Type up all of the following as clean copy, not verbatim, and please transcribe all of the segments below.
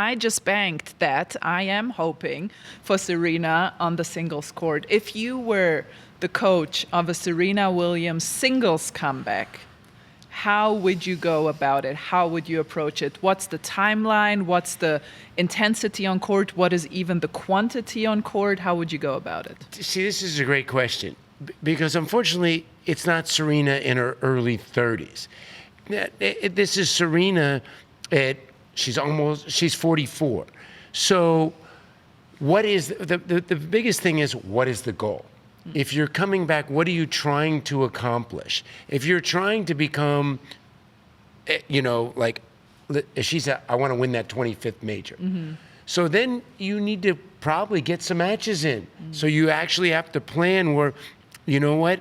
I just banked that. I am hoping for Serena on the singles court. If you were the coach of a Serena Williams singles comeback, how would you go about it? How would you approach it? What's the timeline? What's the intensity on court? What is even the quantity on court? How would you go about it? See, this is a great question because unfortunately, it's not Serena in her early 30s. This is Serena she's 44. So what is the biggest thing is, what is the goal? If you're coming back, what are you trying to accomplish? If you're trying to become, like she said, I want to win that 25th major. Mm-hmm. So then you need to probably get some matches in. Mm-hmm. So you actually have to plan where, you know what?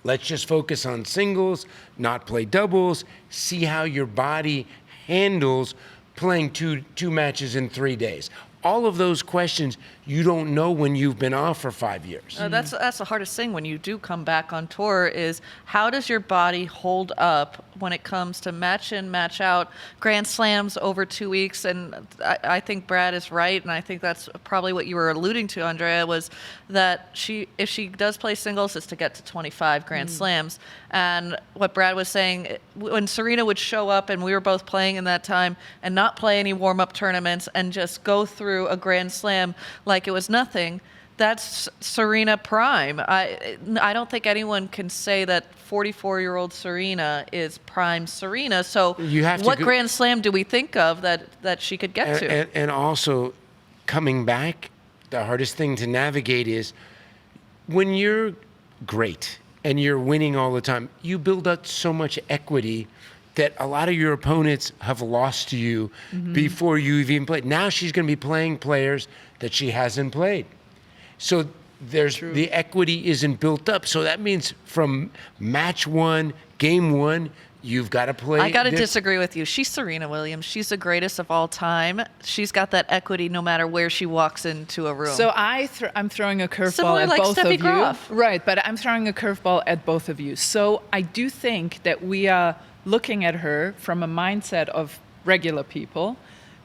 Let's just focus on singles, not play doubles, see how your body handles playing two matches in 3 days. All of those questions you don't know when you've been off for 5 years. That's the hardest thing when you do come back on tour is how does your body hold up when it comes to match in, match out, Grand Slams over 2 weeks. And I think Brad is right, and I think that's probably what you were alluding to, Andrea, was that if she does play singles, it's to get to 25 Grand Slams. And what Brad was saying, when Serena would show up and we were both playing in that time and not play any warm-up tournaments and just go through a Grand Slam like it was nothing, that's Serena prime. I don't think anyone can say that 44-year-old Serena is prime Serena. So what Grand Slam do we think of that she could get to? And also, coming back, the hardest thing to navigate is when you're great and you're winning all the time, you build up so much equity that a lot of your opponents have lost to you before you've even played. Now she's going to be playing players that she hasn't played. So the equity isn't built up. So that means from match one, game one, you've got to play. I got to disagree with you. She's Serena Williams. She's the greatest of all time. She's got that equity no matter where she walks into a room. So I'm throwing a curveball at both of you. Right, but I'm throwing a curveball at both of you. So I do think that we are looking at her from a mindset of regular people,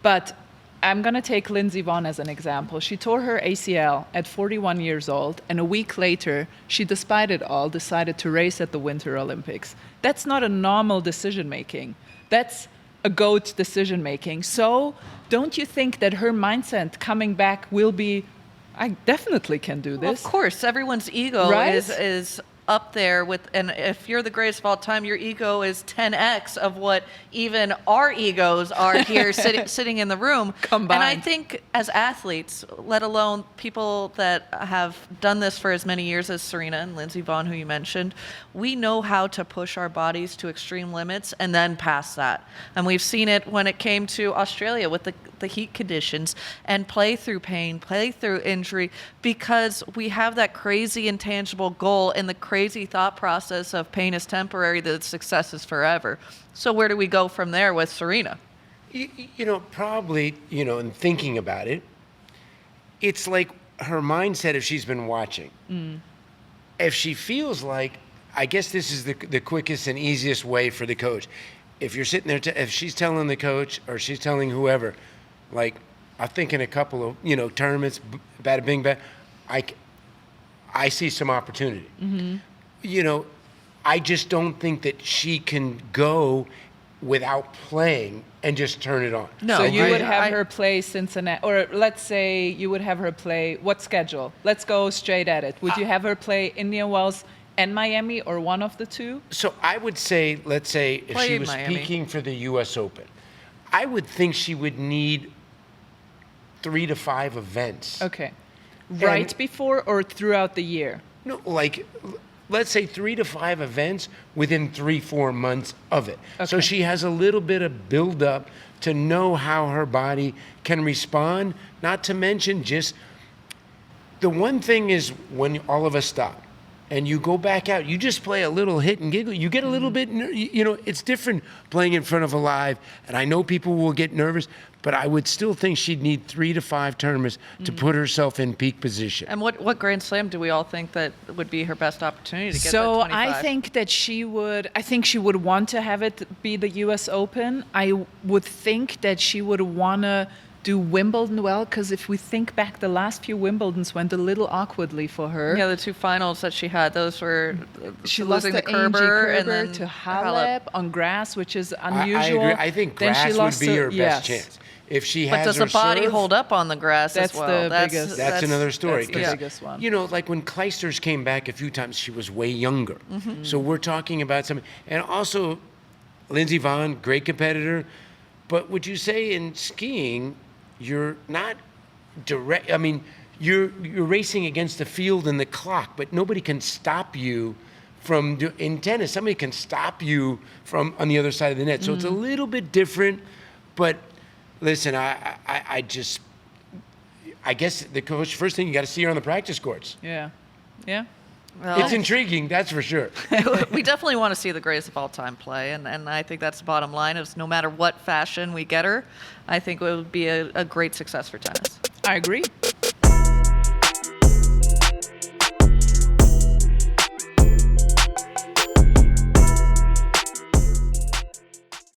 but I'm going to take Lindsey Vonn as an example. She tore her ACL at 41 years old, and a week later, she, despite it all, decided to race at the Winter Olympics. That's not a normal decision-making. That's a GOAT decision-making. So don't you think that her mindset coming back will be, I definitely can do this? Well, of course. Everyone's ego is up there with, and if you're the greatest of all time, your ego is 10x of what even our egos are here sitting in the room. Combined. And I think as athletes, let alone people that have done this for as many years as Serena and Lindsey Vonn, who you mentioned, we know how to push our bodies to extreme limits and then pass that. And we've seen it when it came to Australia with the heat conditions and play through pain, play through injury, because we have that crazy intangible goal and the crazy thought process of pain is temporary, that success is forever. So where do we go from there with Serena? Probably, in thinking about it, it's like her mindset if she's been watching. If she feels like, I guess this is the quickest and easiest way for the coach. If you're sitting there, if she's telling the coach or she's telling whoever, like, I think in a couple of, tournaments, bada bing, bada, I see some opportunity. I just don't think that she can go without playing and just turn it on. No, so you would have her play Cincinnati, or let's say you would have her play, what schedule? Let's go straight at it. Would you have her play Indian Wells and Miami, or one of the two? So I would say, let's say if she was speaking for the U.S. Open, I would think she would need 3 to 5 events. Okay. Right before or throughout the year? No, like, let's say 3 to 5 events within 3-4 months of it. Okay. So she has a little bit of build-up to know how her body can respond, not to mention just, the one thing is when all of us stop, and you go back out, you just play a little hit and giggle. You get a little bit, it's different playing in front of a live, and I know people will get nervous, but I would still think she'd need 3 to 5 tournaments to put herself in peak position. And what Grand Slam do we all think that would be her best opportunity to get so that 25? I think that she would want to have it be the US Open. I would think that she would want to do Wimbledon well, because if we think back, the last few Wimbledons went a little awkwardly for her. Yeah, the 2 finals that she had, those were she lost losing to Kerber and then to Halep on grass, which is unusual. I agree. I think grass would be her best chance. If she has But does the body serve, hold up on the grass as well? That's another story. That's the biggest one. You know, like when Clijsters came back a few times, she was way younger. So we're talking about something. And also, Lindsey Vonn, great competitor. But would you say in skiing, you're not direct? I mean, you're racing against the field and the clock, but nobody can stop you from in tennis. Somebody can stop you from on the other side of the net. So it's a little bit different. But listen, I guess the coach, first thing you got to see her on the practice courts. Yeah. Yeah. Well, It's intriguing, that's for sure. we definitely want to see the greatest of all time play, and I think that's the bottom line. Is no matter what fashion we get her, I think it would be a great success for tennis. I agree.